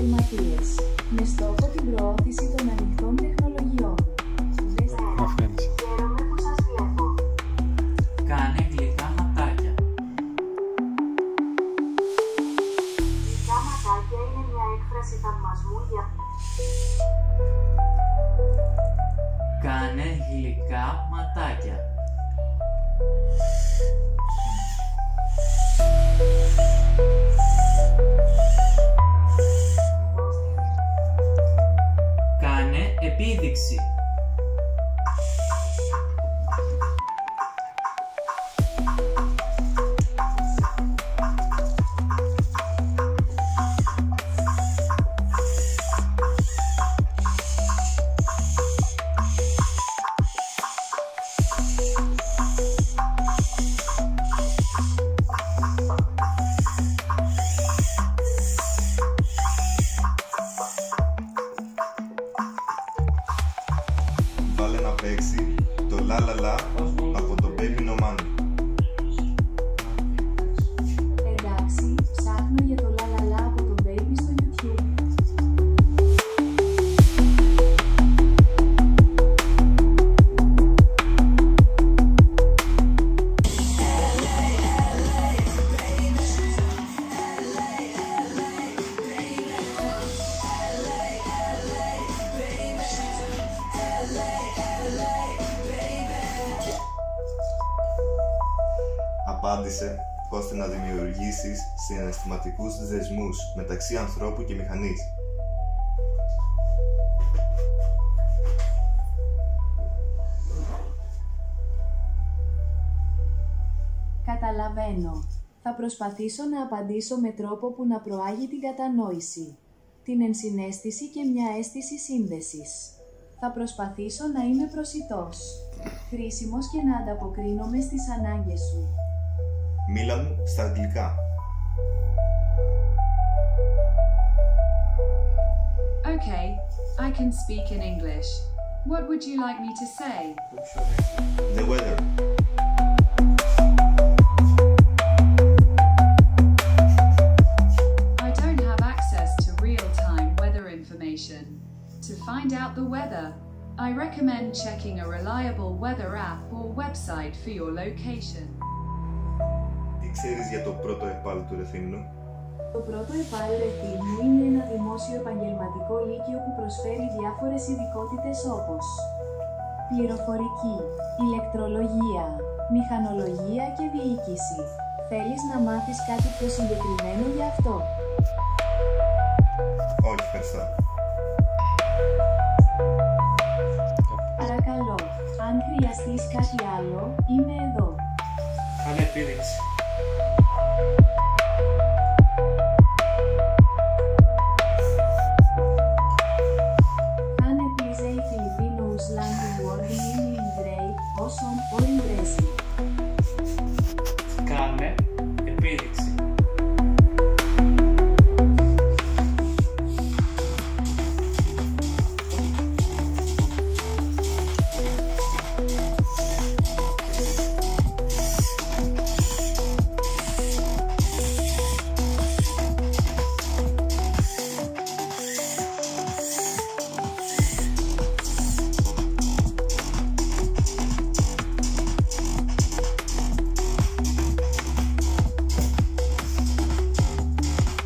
επαγγελματίες, με στόχο την προώθηση των ανοιχτών τεχνολογιών. Χαίρομαι που σας βλέπω. Κάνε γλυκά ματάκια. Γλυκά ματάκια είναι μια έκφραση θαυμασμού για... Κάνε γλυκά ματάκια. Κάνε επίδειξη. Βάλε να παίξει το La La La από το Baby No Money. Εντάξει, ψάχνω για το La La La από το Baby στο YouTube. Απάντησε ώστε να δημιουργήσεις συναισθηματικούς δεσμούς μεταξύ ανθρώπου και μηχανής. Καταλαβαίνω. Θα προσπαθήσω να απαντήσω με τρόπο που να προάγει την κατανόηση, την ενσυναίσθηση και μια αίσθηση σύνδεσης. Θα προσπαθήσω να είμαι προσιτός, χρήσιμος και να ανταποκρίνομαι στις ανάγκες σου. Μίλα μου στα αγγλικά. Okay, I can speak in English. What would you like me to say? The weather. I don't have access to real-time weather information. To find out the weather, I recommend checking a reliable weather app or website for your location. Τι ξέρεις για το πρώτο επάλωτο Ρεθύμνου? Το πρώτο επάλου Ρεθύμνου είναι ένα δημόσιο επαγγελματικό λύκειο που προσφέρει διάφορες ειδικότητες όπως πληροφορική, ηλεκτρολογία, μηχανολογία και διοίκηση. Θέλεις να μάθεις κάτι πιο συγκεκριμένο γι' αυτό? Όχι, ευχαριστώ. Παρακαλώ, αν χρειαστείς κάτι άλλο, είμαι εδώ. Κάνε επίδειξη.